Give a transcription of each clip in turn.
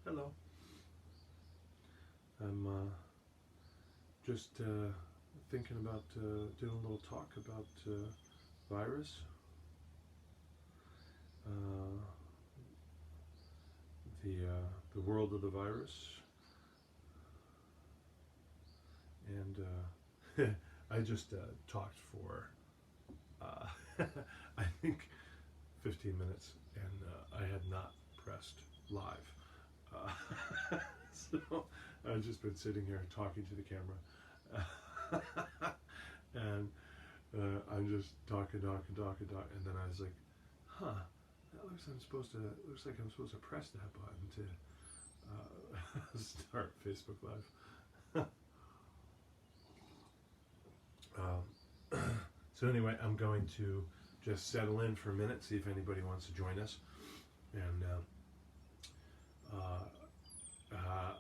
Hello. I'm just thinking about doing a little talk about virus, uh, the world of the virus, and I just talked for I think 15 minutes, and I had not pressed live. So I've just been sitting here talking to the camera, and I'm just talking, and then I was like, "Huh, that looks looks like I'm supposed to press that button to start Facebook Live." So anyway, I'm going to just settle in for a minute, see if anybody wants to join us, and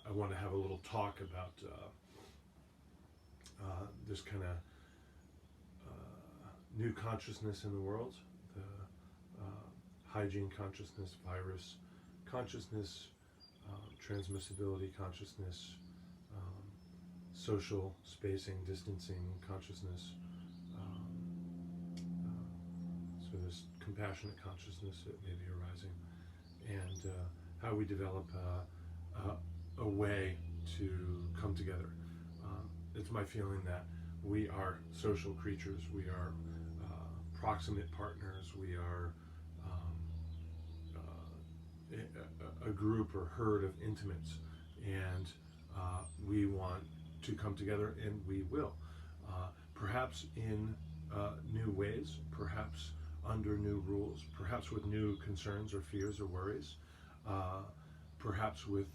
I want to have a little talk about this kind of new consciousness in the world, the hygiene consciousness, virus consciousness, transmissibility consciousness, social spacing, distancing consciousness, so this compassionate consciousness that may be arising, and how we develop a way to come together. It's my feeling that we are social creatures. We are proximate partners. We are a group or herd of intimates, and we want to come together, and we will. Perhaps in new ways, perhaps under new rules, perhaps with new concerns or fears or worries, perhaps with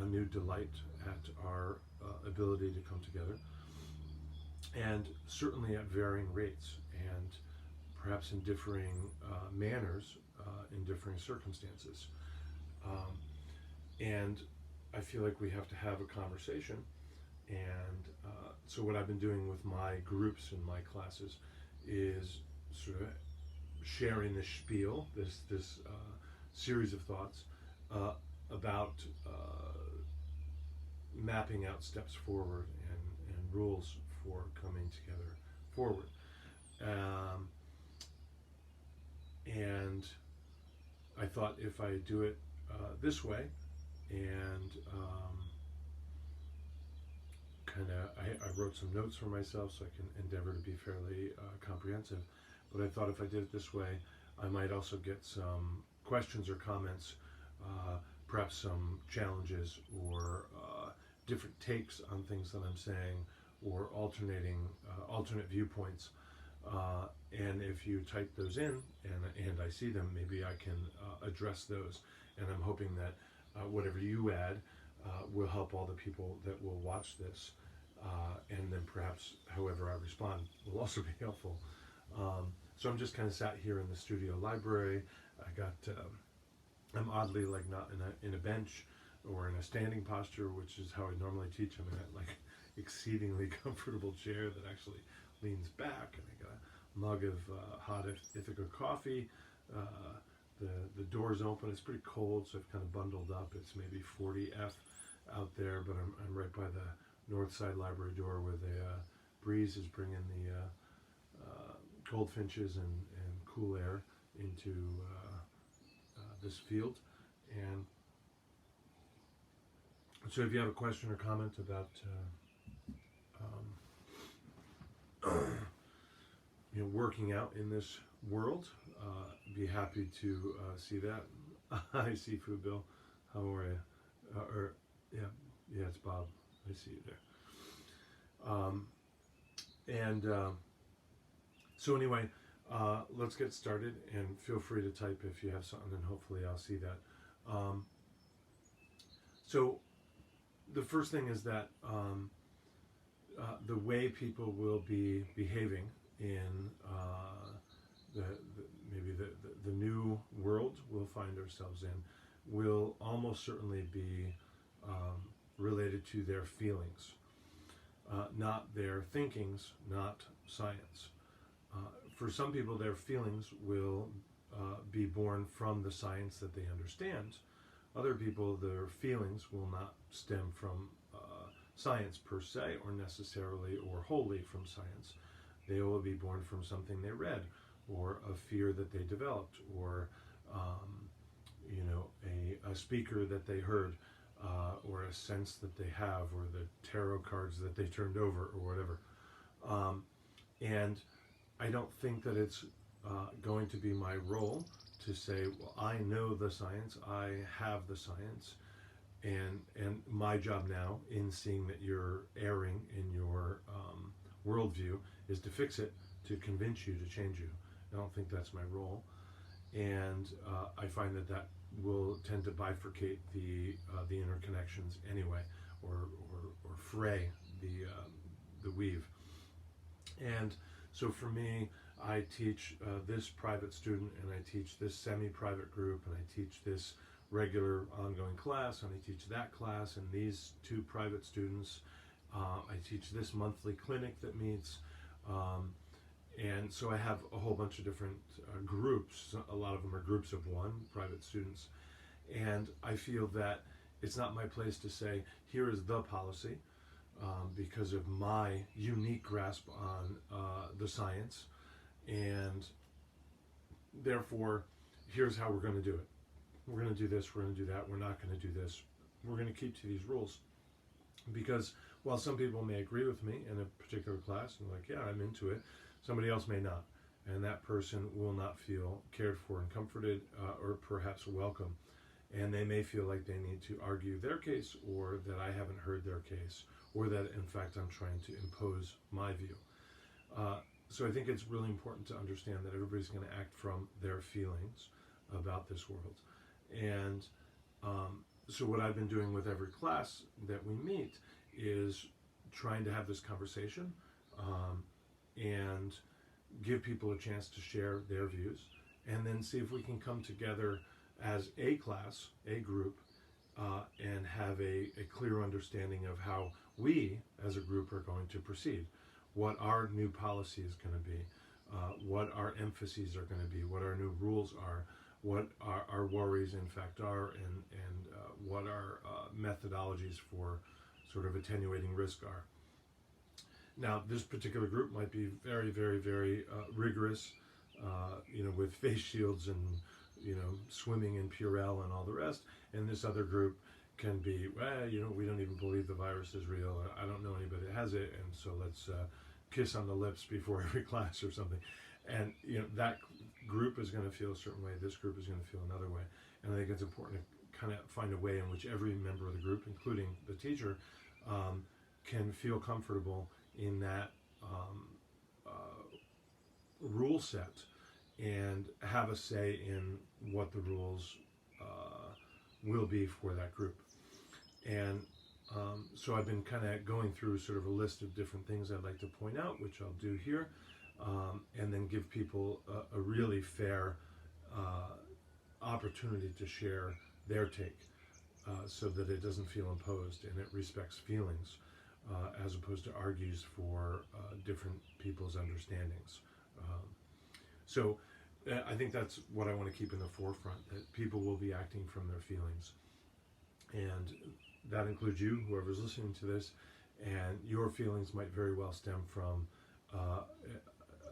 a new delight at our ability to come together, and certainly at varying rates, and perhaps in differing manners, in differing circumstances. And I feel like we have to have a conversation. And so what I've been doing with my groups and my classes is sort of sharing this spiel, this series of thoughts about mapping out steps forward and rules for coming together forward. And I thought if I do it this way, and I wrote some notes for myself so I can endeavor to be fairly comprehensive, but I thought if I did it this way, I might also get some questions or comments, perhaps some challenges or different takes on things that I'm saying, or alternate viewpoints. And if you type those in and I see them, maybe I can address those. And I'm hoping that whatever you add will help all the people that will watch this. And then perhaps however I respond will also be helpful. So I'm just kind of sat here in the studio library. I'm oddly like not in a bench or in a standing posture, which is how I normally teach. I'm in a like exceedingly comfortable chair that actually leans back, and I got a mug of hot Ithaca coffee. The door's open. It's pretty cold, so I've kind of bundled up. It's maybe 40 F out there, but I'm right by the north side library door where the breeze is bringing the goldfinches and cool air into this field. And so if you have a question or comment about working out in this world, be happy to see that. Hi, Seafood Bill. How are you? Yeah, it's Bob. I see you there. So anyway, let's get started, and feel free to type if you have something, and hopefully I'll see that. So the first thing is that the way people will be behaving in maybe the new world we'll find ourselves in will almost certainly be related to their feelings, not their thinkings, not science. For some people, their feelings will be born from the science that they understand, Other people, their feelings will not stem from science per se, or necessarily or wholly from science. They will be born from something they read, or a fear that they developed, or a speaker that they heard, or a sense that they have, or the tarot cards that they turned over, or whatever. And I don't think that it's going to be my role to say, well, I know the science, I have the science, and my job now, in seeing that you're erring in your worldview, is to fix it, to convince you, to change you. I don't think that's my role, and I find that will tend to bifurcate the interconnections anyway, or fray the weave. And so for me, I teach this private student, and I teach this semi-private group, and I teach this regular ongoing class, and I teach that class, and these two private students. I teach this monthly clinic that meets, and so I have a whole bunch of different groups. A lot of them are groups of one, private students, and I feel that it's not my place to say, here is the policy, because of my unique grasp on the science, and therefore, here's how we're going to do it. We're going to do this, we're going to do that, we're not going to do this. We're going to keep to these rules. Because while some people may agree with me in a particular class, and like, yeah, I'm into it, somebody else may not. And that person will not feel cared for and comforted, or perhaps welcome. And they may feel like they need to argue their case, or that I haven't heard their case, or that in fact I'm trying to impose my view. So I think it's really important to understand that everybody's going to act from their feelings about this world. And so what I've been doing with every class that we meet is trying to have this conversation, and give people a chance to share their views, and then see if we can come together as a class, a group, and have a clear understanding of how we as a group are going to proceed, what our new policy is going to be, what our emphases are going to be, what our new rules are, what our worries in fact are, and what our methodologies for sort of attenuating risk are. Now, this particular group might be very, very, very rigorous, with face shields and, swimming in Purell and all the rest. And this other group can be, we don't even believe the virus is real. I don't know anybody that has it, and so let's kiss on the lips before every class or something. And, that group is going to feel a certain way. This group is going to feel another way. And I think it's important to kind of find a way in which every member of the group, including the teacher, can feel comfortable in that rule set, and have a say in what the rules will be for that group. And so I've been kind of going through sort of a list of different things I'd like to point out, which I'll do here, and then give people a really fair opportunity to share their take, so that it doesn't feel imposed and it respects feelings, as opposed to argues for different people's understandings. So I think that's what I want to keep in the forefront, that people will be acting from their feelings. And that includes you, whoever's listening to this, and your feelings might very well stem from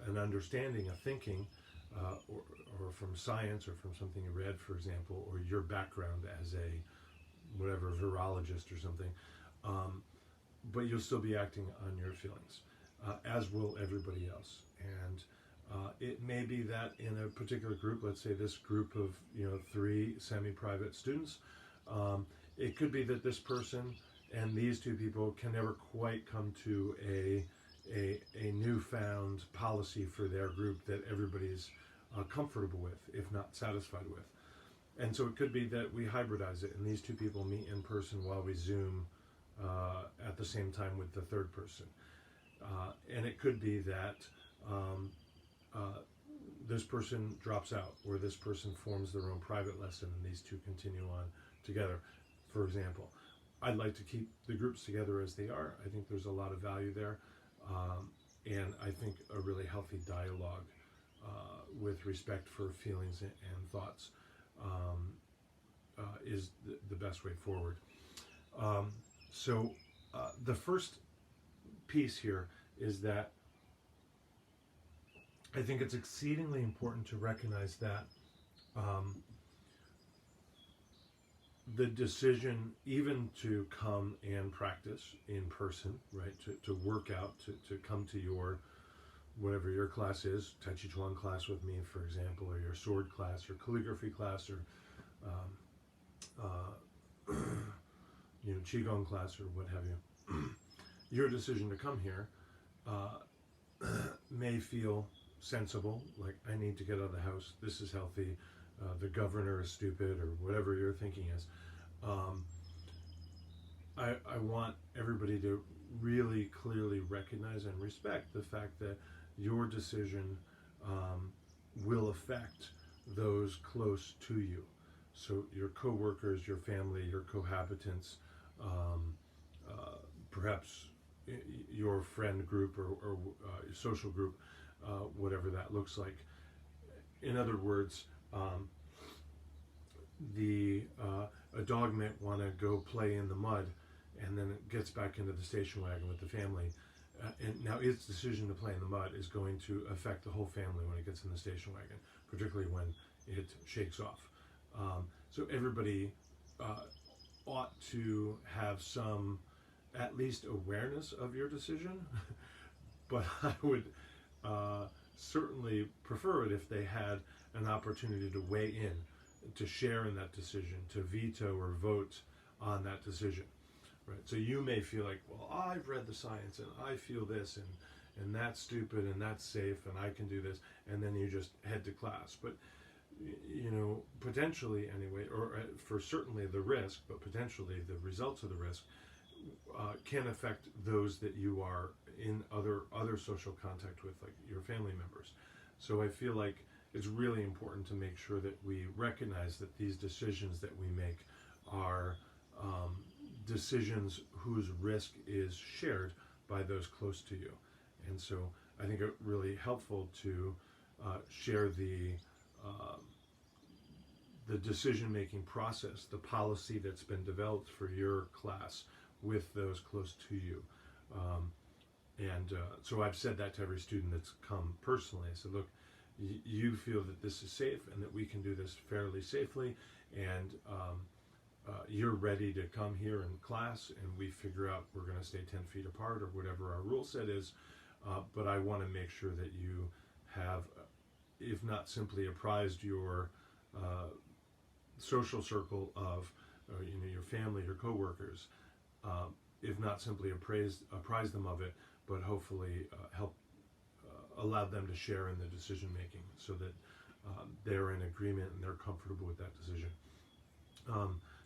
an understanding, a thinking, or from science, or from something you read, for example, or your background as a whatever virologist or something. But you'll still be acting on your feelings, as will everybody else. And it may be that in a particular group, let's say this group of 3 semi-private students, it could be that this person and these 2 people can never quite come to a newfound policy for their group that everybody's comfortable with, if not satisfied with. And so it could be that we hybridize it, and these 2 people meet in person while we Zoom at the same time with the third person. And it could be that this person drops out, or this person forms their own private lesson, and these 2 continue on together, for example. I'd like to keep the groups together as they are. I think there's a lot of value there, and I think a really healthy dialogue with respect for feelings and thoughts. is the best way forward. So the first piece here is that I think it's exceedingly important to recognize that the decision even to come and practice in person, right, to work out, to come to your, whatever your class is, Tai Chi Chuan class with me, for example, or your sword class, or calligraphy class, or Qigong class, or what have you. Your decision to come here may feel sensible, like I need to get out of the house, this is healthy, the governor is stupid, or whatever your thinking is. I want everybody to really clearly recognize and respect the fact that your decision will affect those close to you. So your co-workers, your family, your cohabitants, perhaps your friend group or your social group, whatever that looks like. In other words, a dog might want to go play in the mud, and then it gets back into the station wagon with the family. And now its decision to play in the mud is going to affect the whole family when it gets in the station wagon, particularly when it shakes off. So everybody ought to have some, at least, awareness of your decision. But I would certainly prefer it if they had an opportunity to weigh in, to share in that decision, to veto or vote on that decision. Right? So you may feel like, well, I've read the science and I feel this, and that's stupid and that's safe and I can do this, and then you just head to class. But potentially anyway, or for certainly the risk, but potentially the results of the risk can affect those that you are in other social contact with, like your family members. So I feel like it's really important to make sure that we recognize that these decisions that we make are decisions whose risk is shared by those close to you. And so I think it's really helpful to share the decision-making process, the policy that's been developed for your class with those close to you. So I've said that to every student that's come personally. I said, look, you feel that this is safe and that we can do this fairly safely, and you're ready to come here in class, and we figure out we're going to stay 10 feet apart or whatever our rule set is, but I want to make sure that you have, if not simply apprised your social circle of your family, your coworkers, if not simply apprise them of it, but hopefully help allow them to share in the decision making, so that they're in agreement and they're comfortable with that decision.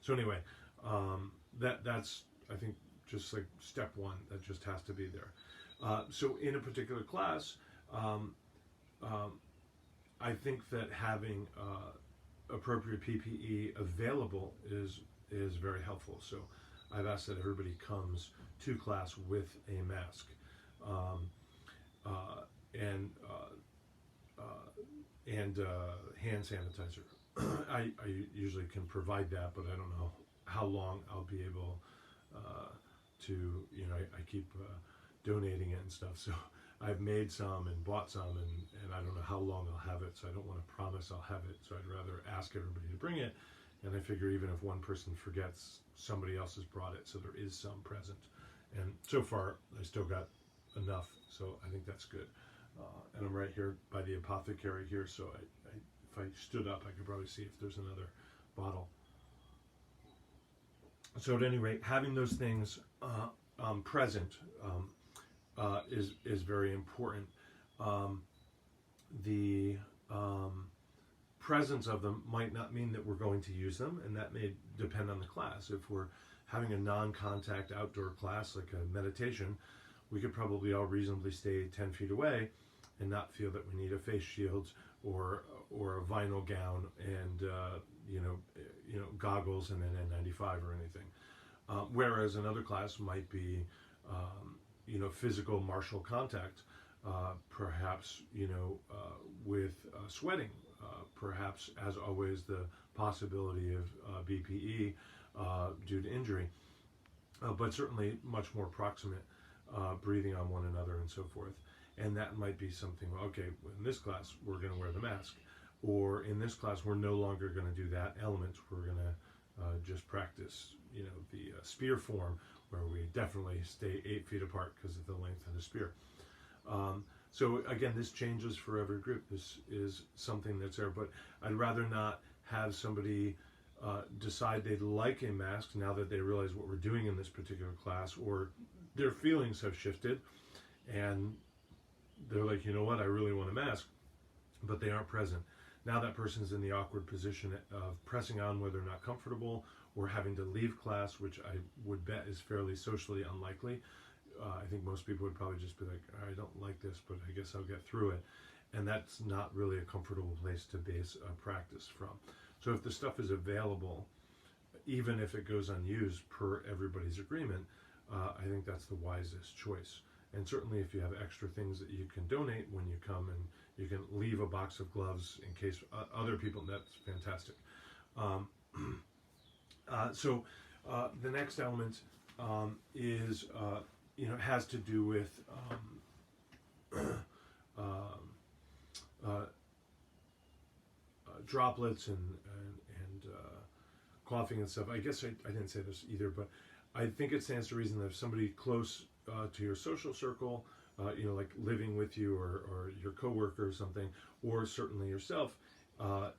So anyway, that's, I think, just like step one. That just has to be there. So in a particular class, I think that having appropriate PPE available is very helpful. So I've asked that everybody comes to class with a mask and hand sanitizer. I usually can provide that, but I don't know how long I'll be able to, I keep donating it and stuff. So I've made some and bought some, and I don't know how long I'll have it, so I don't want to promise I'll have it. So I'd rather ask everybody to bring it, and I figure even if one person forgets, somebody else has brought it, so there is some present. And so far, I still got enough, so I think that's good. And I'm right here by the apothecary here, so if I stood up, I could probably see if there's another bottle. So at any rate, having those things present is very important. The presence of them might not mean that we're going to use them, and that may depend on the class. If we're having a non-contact outdoor class like a meditation, we could probably all reasonably stay 10 feet away and not feel that we need a face shield or a vinyl gown and goggles and an N95 or anything. Whereas another class might be physical martial contact, perhaps with sweating perhaps, as always, the possibility of BPE due to injury, but certainly much more proximate, breathing on one another and so forth. And that might be something, okay, in this class, we're going to wear the mask. Or in this class, we're no longer going to do that element. We're going to just practice, the spear form, where we definitely stay 8 feet apart because of the length of the spear. So again, this changes for every group. This is something that's there, but I'd rather not have somebody decide they'd like a mask now that they realize what we're doing in this particular class, or their feelings have shifted and they're like, you know what, I really want a mask, but they aren't present. Now that person's in the awkward position of pressing on whether they're not comfortable or having to leave class, which I would bet is fairly socially unlikely. I think most people would probably just be like, I don't like this, but I guess I'll get through it. And that's not really a comfortable place to base a practice from. So if the stuff is available, even if it goes unused per everybody's agreement, I think that's the wisest choice. And certainly if you have extra things that you can donate when you come, and you can leave a box of gloves in case other people, that's fantastic. So the next element is, has to do with droplets and coughing and stuff. I guess I didn't say this either, but I think it stands to reason that if somebody close to your social circle, like living with you or your coworker or something, or certainly yourself,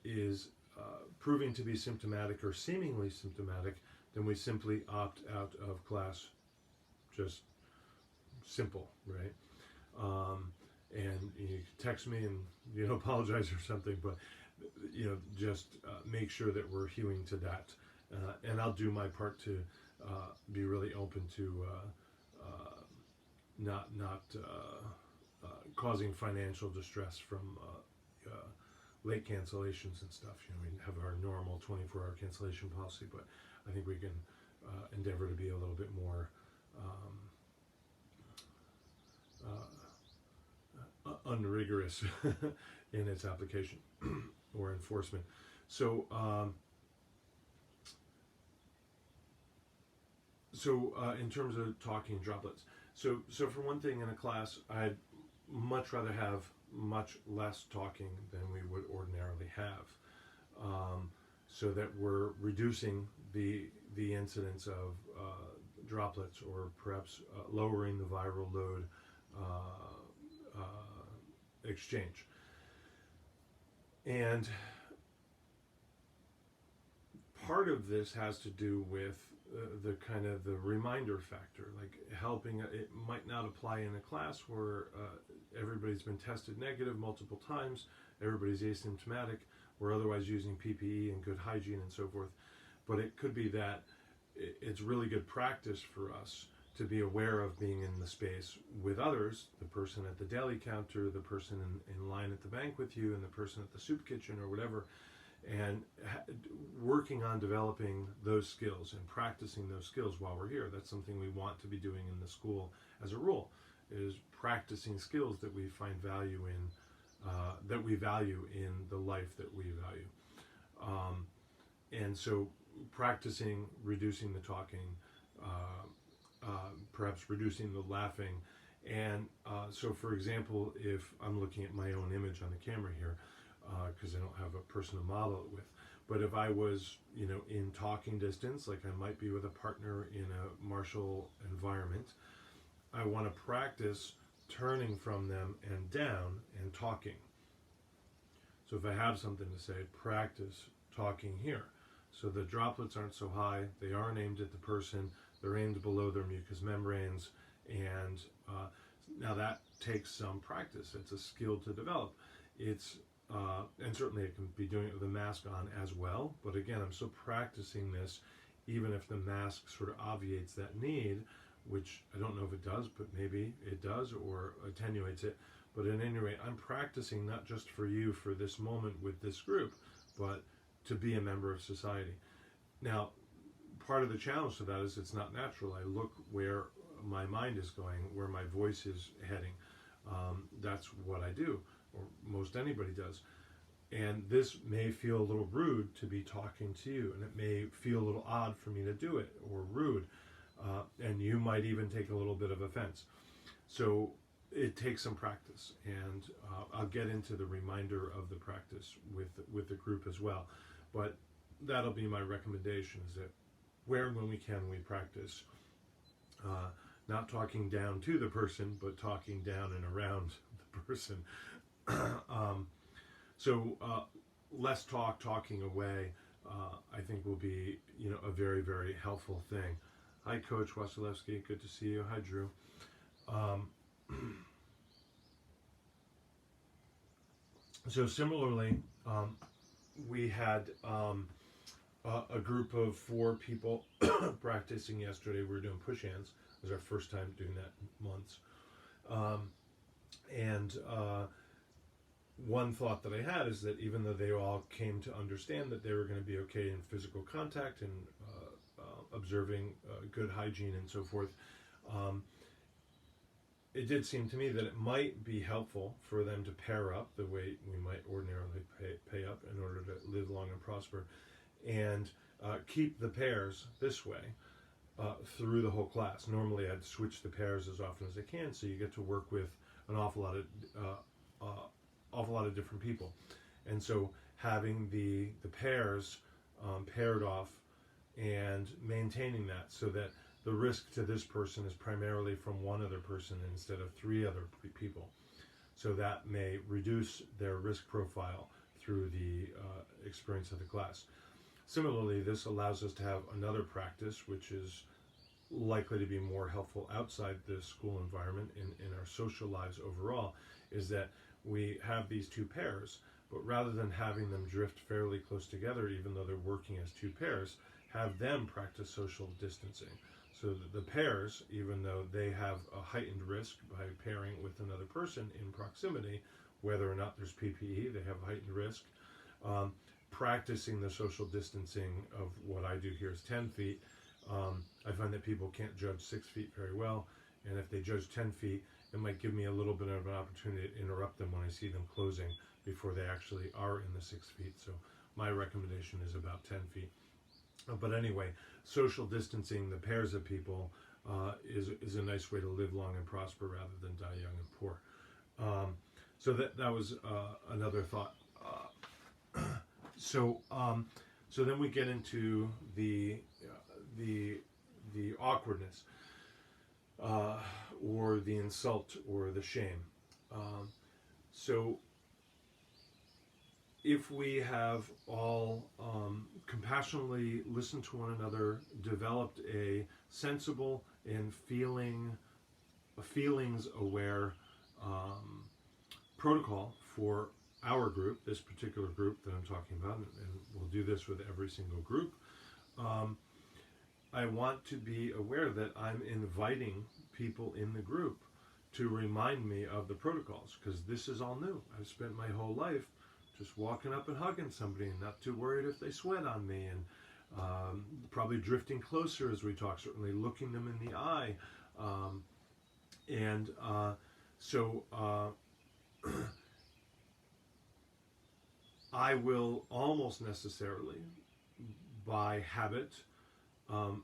is proving to be symptomatic or seemingly symptomatic, then we simply opt out of class. Just simple, right? And you text me and apologize or something, but just make sure that we're hewing to that, and I'll do my part to be really open to not causing financial distress from late cancellations and stuff. We have our normal 24-hour cancellation policy, but I think we can endeavor to be a little bit more unrigorous in its application or enforcement. So, in terms of talking droplets, so for one thing, in a class, I'd much rather have much less talking than we would ordinarily have, so that we're reducing the incidence of droplets, or perhaps lowering the viral load exchange. And part of this has to do with the kind of the reminder factor, like helping. It might not apply in a class where everybody's been tested negative multiple times, everybody's asymptomatic, we're otherwise using PPE and good hygiene and so forth, but it could be that it's really good practice for us to be aware of being in the space with others, the person at the deli counter, the person in line at the bank with you, and the person at the soup kitchen or whatever, and working on developing those skills and practicing those skills while we're here. That's something we want to be doing in the school as a rule, is practicing skills that we find value in, that we value in the life that we value. And so practicing reducing the talking, perhaps reducing the laughing. And so, for example, if I'm looking at my own image on the camera here, because I don't have a person to model it with, but if I was, in talking distance, like I might be with a partner in a martial environment, I want to practice turning from them and down and talking. So if I have something to say, practice talking here. So the droplets aren't so high, they aren't aimed at the person, they're aimed below their mucous membranes, and now that takes some practice. It's a skill to develop. It's and certainly it can be doing it with a mask on as well, but again, I'm still practicing this, even if the mask sort of obviates that need, which I don't know if it does, but maybe it does, or attenuates it. But at any rate, I'm practicing not just for you for this moment with this group, but to be a member of society. Now, part of the challenge to that is it's not natural. I look where my mind is going, where my voice is heading. That's what I do, or most anybody does. And this may feel a little rude to be talking to you, and it may feel a little odd for me to do it, or rude, and you might even take a little bit of offense. So it takes some practice, and I'll get into the reminder of the practice with the group as well. But that'll be my recommendation: is that where and when we can, we practice not talking down to the person, but talking down and around the person. So less talking away, I think will be, a very, very helpful thing. Hi, Coach Wasilewski. Good to see you. Hi, Drew. So similarly, we had a group of 4 people practicing yesterday. We were doing push hands. It was our first time doing that in months. And one thought that I had is that even though they all came to understand that they were going to be okay in physical contact and observing good hygiene and so forth, it did seem to me that it might be helpful for them to pair up the way we might ordinarily pay up in order to live long and prosper, and keep the pairs this way through the whole class. Normally I'd switch the pairs as often as I can, so you get to work with an awful lot of different people. And so having the pairs paired off and maintaining that, so that the risk to this person is primarily from one other person instead of 3 other people. So that may reduce their risk profile through the experience of the class. Similarly, this allows us to have another practice, which is likely to be more helpful outside the school environment in our social lives overall, is that we have these 2 pairs, but rather than having them drift fairly close together, even though they're working as 2 pairs, have them practice social distancing. So that the pairs, even though they have a heightened risk by pairing with another person in proximity, whether or not there's PPE, they have a heightened risk. Practicing the social distancing of what I do here is 10 feet. I find that people can't judge 6 feet very well, and if they judge 10 feet, it might give me a little bit of an opportunity to interrupt them when I see them closing before they actually are in the 6 feet. So my recommendation is about 10 feet. But anyway, social distancing, the pairs of people, is a nice way to live long and prosper rather than die young and poor. So that was another thought. So then we get into the awkwardness, or the insult, or the shame. So if we have all compassionately listened to one another, developed a sensible and feelings-aware protocol for our group, this particular group that I'm talking about, and we'll do this with every single group, I want to be aware that I'm inviting people in the group to remind me of the protocols, because this is all new. I've spent my whole life just walking up and hugging somebody and not too worried if they sweat on me, and probably drifting closer as we talk, certainly looking them in the eye. So I will almost necessarily, by habit,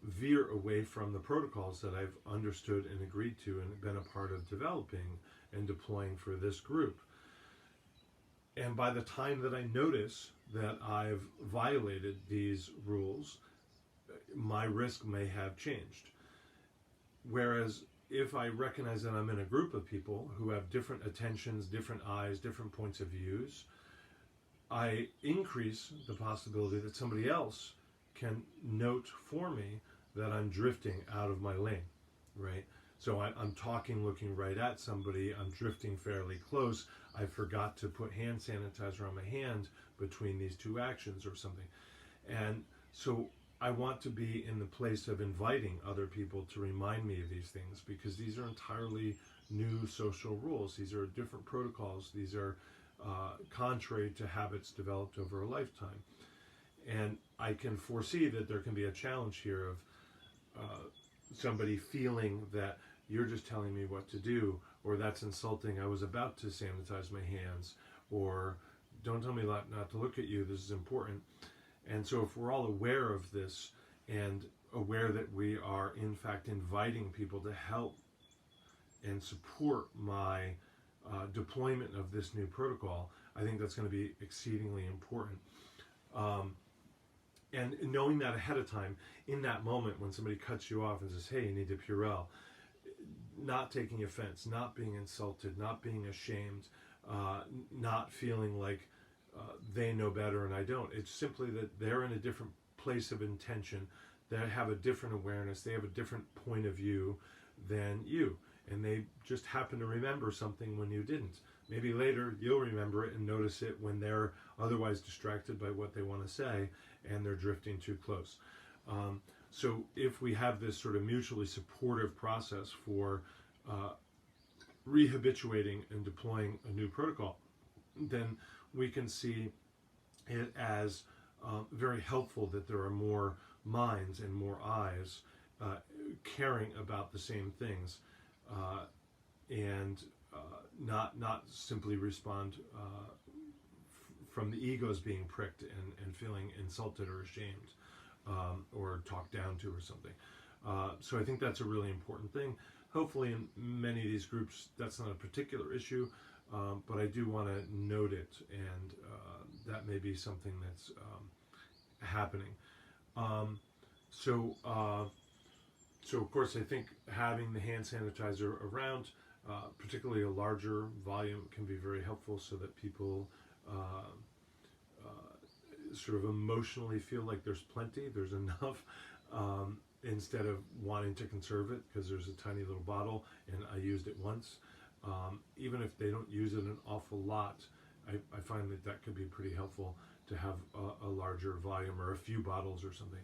veer away from the protocols that I've understood and agreed to and been a part of developing and deploying for this group. And by the time that I notice that I've violated these rules, my risk may have changed. Whereas if I recognize that I'm in a group of people who have different attentions, different eyes, different points of views, I increase the possibility that somebody else can note for me that I'm drifting out of my lane, right? So I'm talking, looking right at somebody, I'm drifting fairly close, I forgot to put hand sanitizer on my hand between these 2 actions or something. And so I want to be in the place of inviting other people to remind me of these things, because these are entirely new social rules. These are different protocols. These are contrary to habits developed over a lifetime. And I can foresee that there can be a challenge here of somebody feeling that you're just telling me what to do, or that's insulting, I was about to sanitize my hands, or don't tell me not to look at you. This is important. And so if we're all aware of this and aware that we are in fact inviting people to help and support my deployment of this new protocol, I think that's going to be exceedingly important. And knowing that ahead of time, in that moment when somebody cuts you off and says, hey, you need to Purell, not taking offense, not being insulted, not being ashamed, not feeling like they know better and I don't. It's simply that they're in a different place of intention. They have a different awareness. They have a different point of view than you. And they just happen to remember something when you didn't. Maybe later you'll remember it and notice it when they're otherwise distracted by what they want to say and they're drifting too close. So if we have this sort of mutually supportive process for rehabituating and deploying a new protocol, then we can see it as very helpful that there are more minds and more eyes caring about the same things, and not simply respond from the egos being pricked and feeling insulted or ashamed or talked down to or something. So I think that's a really important thing. Hopefully in many of these groups that's not a particular issue, but I do want to note it, and that may be something that's happening. So of course I think having the hand sanitizer around, particularly a larger volume, can be very helpful so that people sort of emotionally feel like there's plenty, there's enough, instead of wanting to conserve it because there's a tiny little bottle and I used it once. Even if they don't use it an awful lot, I find that could be pretty helpful to have a larger volume or a few bottles or something.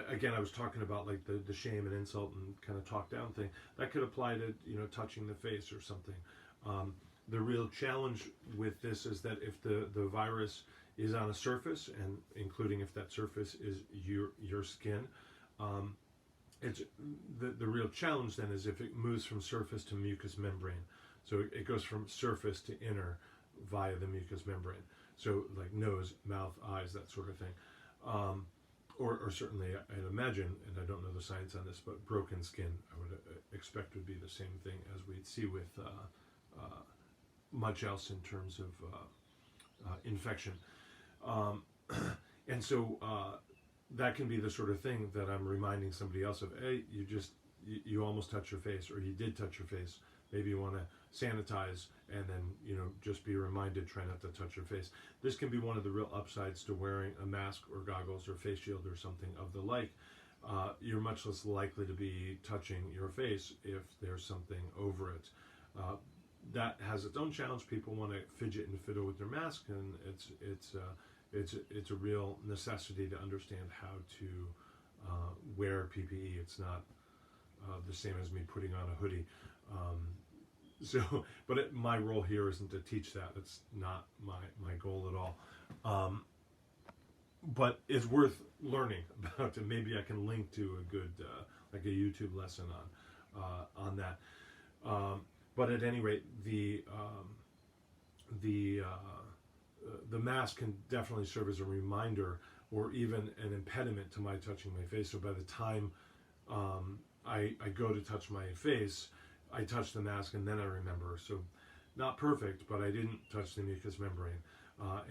Again, I was talking about like the shame and insult and kind of talk down thing. That could apply to, touching the face or something. The real challenge with this is that if the virus is on a surface, and including if that surface is your skin, it's the real challenge then is if it moves from surface to mucous membrane. So it goes from surface to inner via the mucous membrane. So like nose, mouth, eyes, that sort of thing. Or certainly I'd imagine, and I don't know the science on this, but broken skin I would expect would be the same thing as we'd see with much else in terms of infection. And so that can be the sort of thing that I'm reminding somebody else of. Hey, you almost touched your face, or you did touch your face. Maybe you want to sanitize, and then just be reminded, try not to touch your face. This can be one of the real upsides to wearing a mask or goggles or face shield or something of the like. You're much less likely to be touching your face if there's something over it. That has its own challenge. People want to fidget and fiddle with their mask, and it's a real necessity to understand how to wear PPE. It's not the same as me putting on a hoodie. But my role here isn't to teach that. It's not my goal at all. But it's worth learning about, and maybe I can link to a good like a YouTube lesson on that. But at any rate, the mask can definitely serve as a reminder or even an impediment to my touching my face. So by the time I go to touch my face, I touch the mask and then I remember. So not perfect, but I didn't touch the mucous membrane.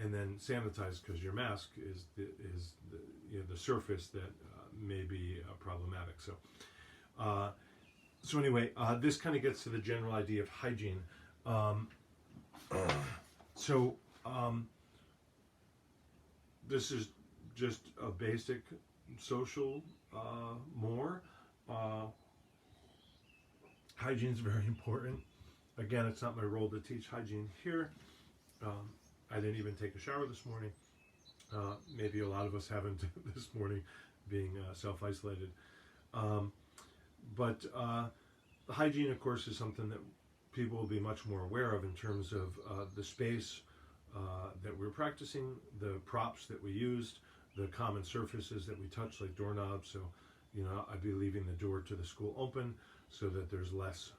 And then sanitize, because your mask is the surface that may be problematic. So anyway, this kind of gets to the general idea of hygiene. This is just a basic social more. Hygiene is very important. Again, it's not my role to teach hygiene here. I didn't even take a shower this morning. Maybe a lot of us haven't this morning, being self-isolated. But hygiene, of course, is something that people will be much more aware of in terms of the space that we're practicing, the props that we used, the common surfaces that we touch, like doorknobs. So, I'd be leaving the door to the school open so that there's less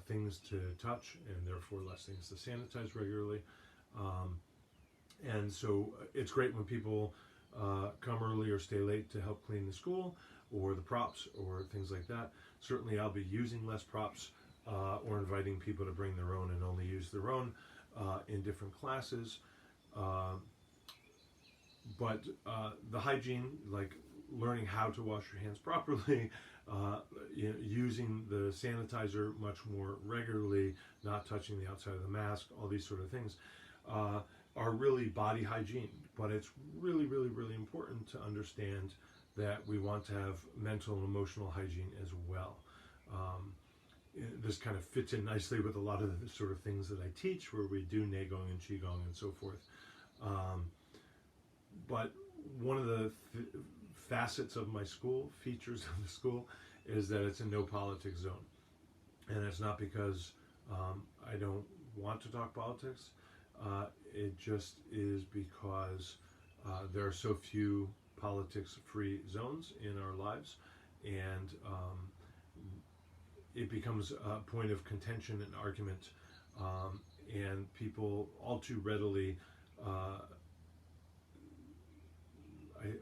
things to touch and therefore less things to sanitize regularly. And so it's great when people come early or stay late to help clean the school or the props or things like that. Certainly I'll be using less props or inviting people to bring their own and only use their own in different classes. But the hygiene, like learning how to wash your hands properly, using the sanitizer much more regularly, not touching the outside of the mask, all these sort of things, are really body hygiene. But it's really, really, really important to understand that we want to have mental and emotional hygiene as well. This kind of fits in nicely with a lot of the sort of things that I teach, where we do Neigong and Qigong and so forth. But one of the facets of my school, features of the school, is that it's a no politics zone. And it's not because I don't want to talk politics. It just is because there are so few politics-free zones in our lives, and it becomes a point of contention and argument, and people all too readily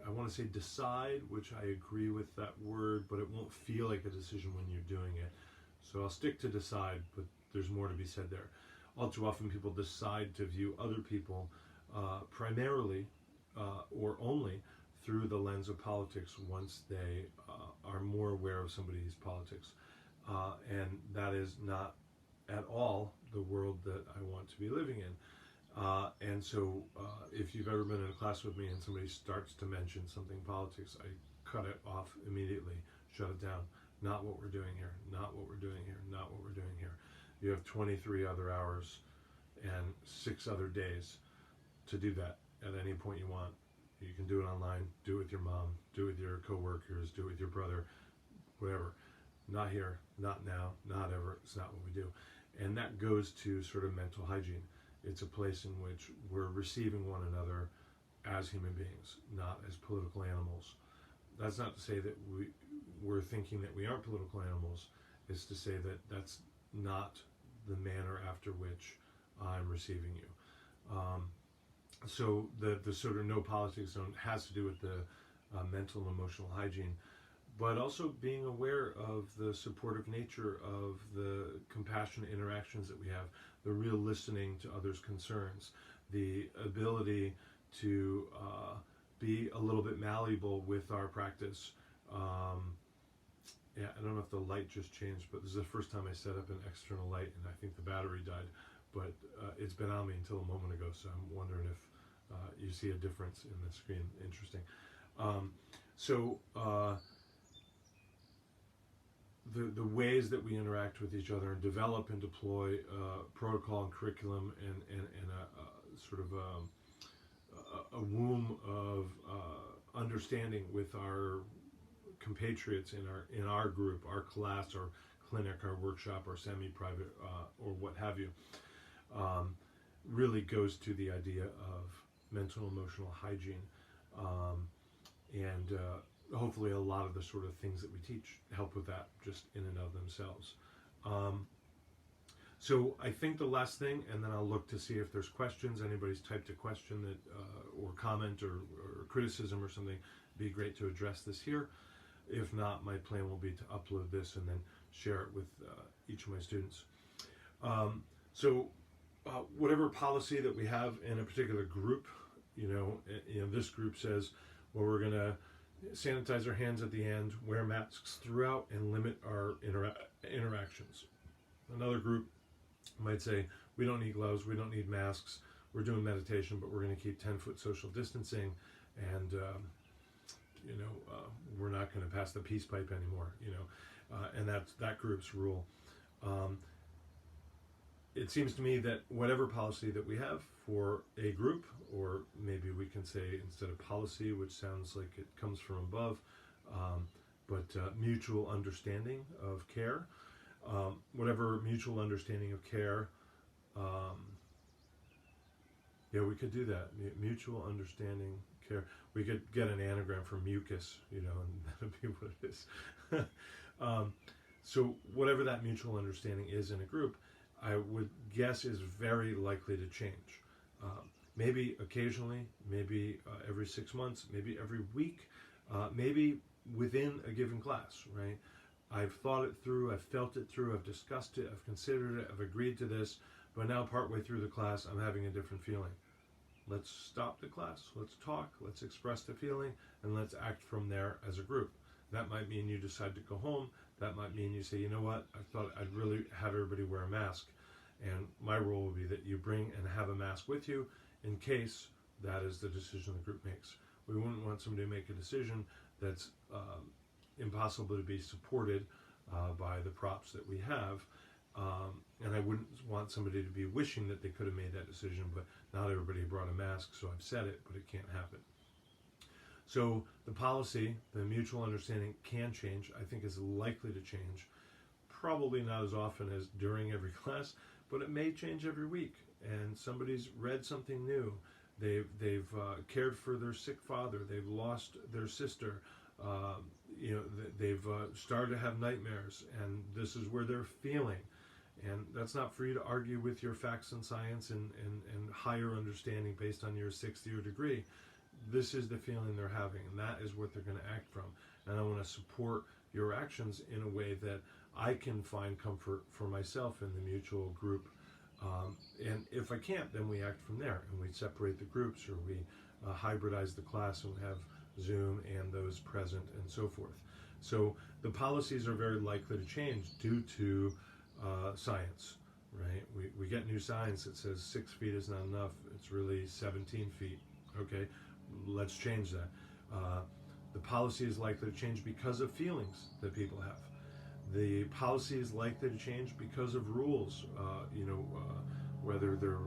I want to say decide, which I agree with that word, but it won't feel like a decision when you're doing it. So I'll stick to decide, but there's more to be said there. All too often people decide to view other people primarily or only through the lens of politics once they are more aware of somebody's politics. And that is not at all the world that I want to be living in. And so if you've ever been in a class with me and somebody starts to mention something politics, I cut it off immediately, shut it down. Not what we're doing here, not what we're doing here, not what we're doing here. You have 23 other hours and 6 other days to do that at any point you want. You can do it online, do it with your mom, do it with your coworkers, do it with your brother, whatever. Not here, not now, not ever. It's not what we do. And that goes to sort of mental hygiene. It's a place in which we're receiving one another as human beings, not as political animals. That's not to say that we're thinking that we aren't political animals. It's to say that that's not the manner after which I'm receiving you. So the sort of no politics zone has to do with the mental and emotional hygiene, but also being aware of the supportive nature of the compassionate interactions that we have, the real listening to others' concerns, the ability to be a little bit malleable with our practice. Yeah, I don't know if the light just changed, but this is the first time I set up an external light, and I think the battery died. But it's been on me until a moment ago, so I'm wondering if you see a difference in the screen. Interesting. The ways that we interact with each other and develop and deploy protocol and curriculum and a sort of a womb of understanding with our compatriots in our group, our class, our clinic, our workshop, our semi-private, or what have you, really goes to the idea of mental and emotional hygiene, and hopefully a lot of the sort of things that we teach help with that just in and of themselves. So I think the last thing, and then I'll look to see if there's questions. Anybody's typed a question that or comment or criticism or something, it'd be great to address this here. If not, my plan will be to upload this and then share it with each of my students. Whatever policy that we have in a particular group, this group says, well, we're going to sanitize our hands at the end, wear masks throughout, and limit our interactions. Another group might say, we don't need gloves, we don't need masks, we're doing meditation, but we're going to keep 10-foot social distancing, and we're not going to pass the peace pipe anymore, and that's that group's rule. It seems to me that whatever policy that we have for a group, or maybe we can say instead of policy, which sounds like it comes from above, but mutual understanding of care, whatever mutual understanding of care, we could do that. Mutual understanding care. We could get an anagram for mucus, and that would be what it is. So whatever that mutual understanding is in a group, I would guess is very likely to change. Maybe occasionally, maybe every 6 months, maybe every week, maybe within a given class, right? I've thought it through, I've felt it through, I've discussed it, I've considered it, I've agreed to this, but now partway through the class, I'm having a different feeling. Let's stop the class, let's talk, let's express the feeling, and let's act from there as a group. That might mean you decide to go home. That might mean you say, you know what, I thought I'd really have everybody wear a mask. And my role would be that you bring and have a mask with you in case that is the decision the group makes. We wouldn't want somebody to make a decision that's impossible to be supported by the props that we have. And I wouldn't want somebody to be wishing that they could have made that decision, but not everybody brought a mask, so I've said it, but it can't happen. So the policy, the mutual understanding can change. I think is likely to change. Probably not as often as during every class, but it may change every week. And somebody's read something new. They've cared for their sick father. They've lost their sister. They've started to have nightmares, and this is where they're feeling. And that's not for you to argue with your facts and science and higher understanding based on your 6th year degree. This is the feeling they're having, and that is what they're going to act from. And I want to support your actions in a way that I can find comfort for myself in the mutual group. And if I can't, then we act from there, and we separate the groups, or we hybridize the class and have Zoom and those present and so forth. So the policies are very likely to change due to science, right? We get new science that says 6 feet is not enough. It's really 17 feet. Okay, let's change that. The policy is likely to change because of feelings that people have. The policy is likely to change because of rules, whether they're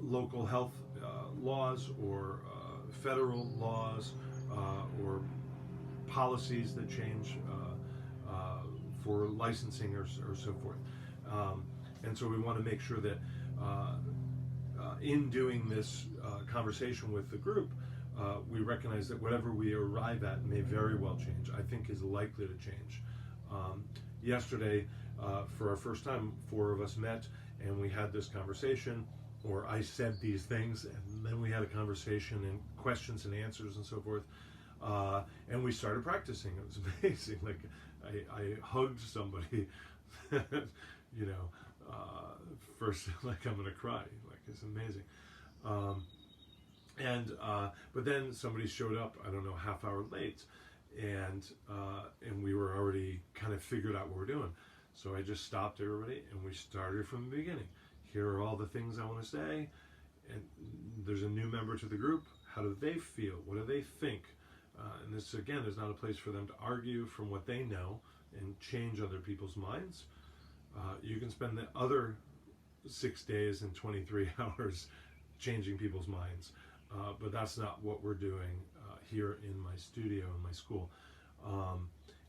local health laws or federal laws or policies that change for licensing or so forth. And so we want to make sure that in doing this conversation with the group, we recognize that whatever we arrive at may very well change. I think is likely to change. Yesterday, for our first time, 4 of us met and we had this conversation, or I said these things, and then we had a conversation and questions and answers and so forth. And we started practicing. It was amazing. Like I hugged somebody, first, like I'm going to cry. Like it's amazing. But then somebody showed up, I don't know, half hour late, and we were already kind of figured out what we're doing. So I just stopped everybody and we started from the beginning. Here are all the things I want to say, and there's a new member to the group. How do they feel? What do they think? And this, again, is not a place for them to argue from what they know and change other people's minds. You can spend the other 6 days and 23 hours changing people's minds. But that's not what we're doing here in my studio, in my school.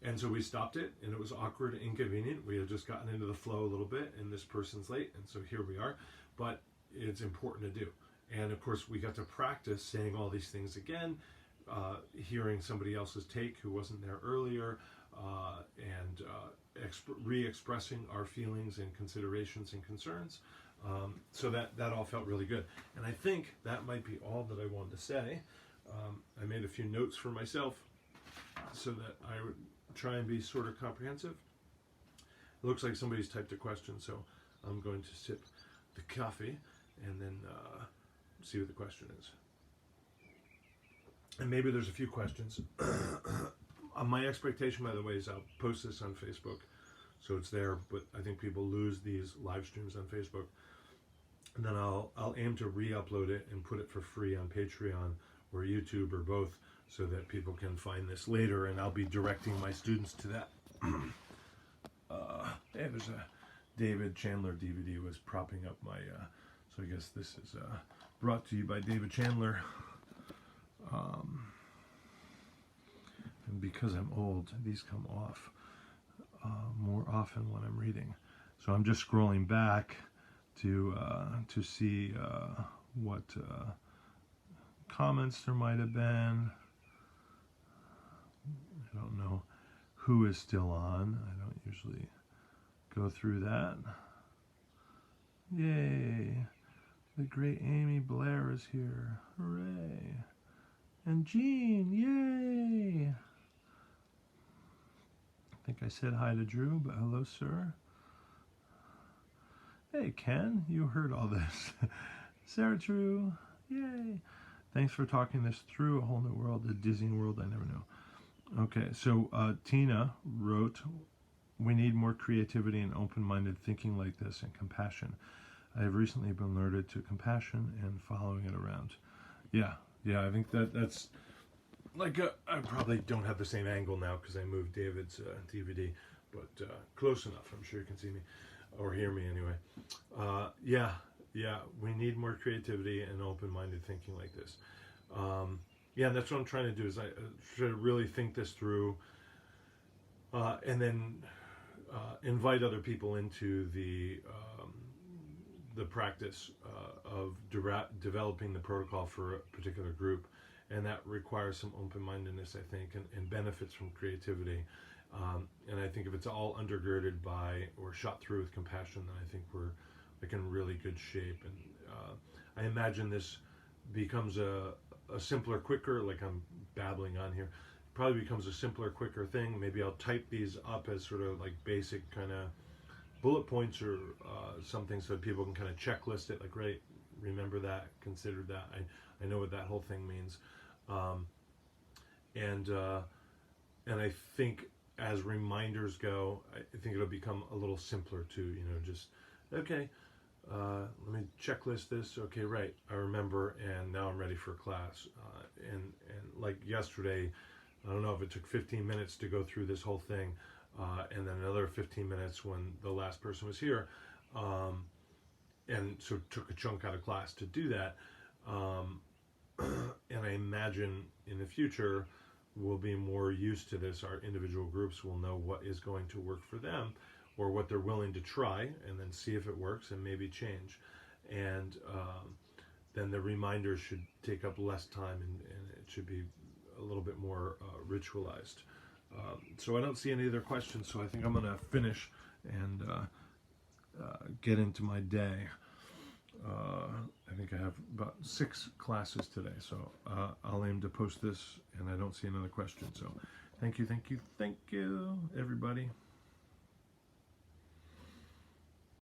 And so we stopped it, and it was awkward and inconvenient. We had just gotten into the flow a little bit, and this person's late, and so here we are. But it's important to do. And of course, we got to practice saying all these things again, hearing somebody else's take who wasn't there earlier, and re-expressing our feelings and considerations and concerns. So that all felt really good. And I think that might be all that I wanted to say. I made a few notes for myself so that I would try and be sort of comprehensive. It looks like somebody's typed a question, so I'm going to sip the coffee and then see what the question is. And maybe there's a few questions. My expectation, by the way, is I'll post this on Facebook, so it's there, but I think people lose these live streams on Facebook. And then I'll aim to re-upload it and put it for free on Patreon or YouTube or both, so that people can find this later, and I'll be directing my students to that. Hey, there's a David Chandler DVD was propping up my, so I guess this is brought to you by David Chandler. And because I'm old, these come off more often when I'm reading. So I'm just scrolling back to see what comments there might have been. I don't know who is still on. I don't usually go through that. Yay! The great Amy Blair is here. Hooray! And Jean, yay! I think I said hi to Drew, but hello, sir. Hey, Ken, you heard all this. Sarah Drew, yay! Thanks for talking this through. A whole new world, a dizzying world I never knew. Okay, so Tina wrote, we need more creativity and open-minded thinking like this and compassion. I have recently been alerted to compassion and following it around. Yeah, I think that's like I probably don't have the same angle now because I moved David's DVD, but close enough. I'm sure you can see me or hear me anyway. Yeah, we need more creativity and open-minded thinking like this. Yeah, and that's what I'm trying to do is I try to really think this through and then invite other people into the practice of developing the protocol for a particular group, and that requires some open-mindedness, I think, and benefits from creativity. And I think if it's all undergirded by or shot through with compassion, then I think we're like in really good shape. And I imagine this becomes a simpler, quicker, like I'm babbling on here, probably becomes a simpler, quicker thing. Maybe I'll type these up as sort of like basic kind of bullet points or something so that people can kind of checklist it, like, right, remember that, consider that, I know what that whole thing means. And I think as reminders go, I think it'll become a little simpler too, just, okay, let me checklist this, okay, right, I remember, and now I'm ready for class. And like yesterday, I don't know if it took 15 minutes to go through this whole thing, and then another 15 minutes when the last person was here, and so took a chunk out of class to do that. And I imagine in the future we'll be more used to this. Our individual groups will know what is going to work for them or what they're willing to try, and then see if it works and maybe change. And then the reminders should take up less time, and it should be a little bit more ritualized. So I don't see any other questions, so I think I'm going to finish and get into my day. I think I have about 6 classes today, so I'll aim to post this, and I don't see another question. So thank you, everybody.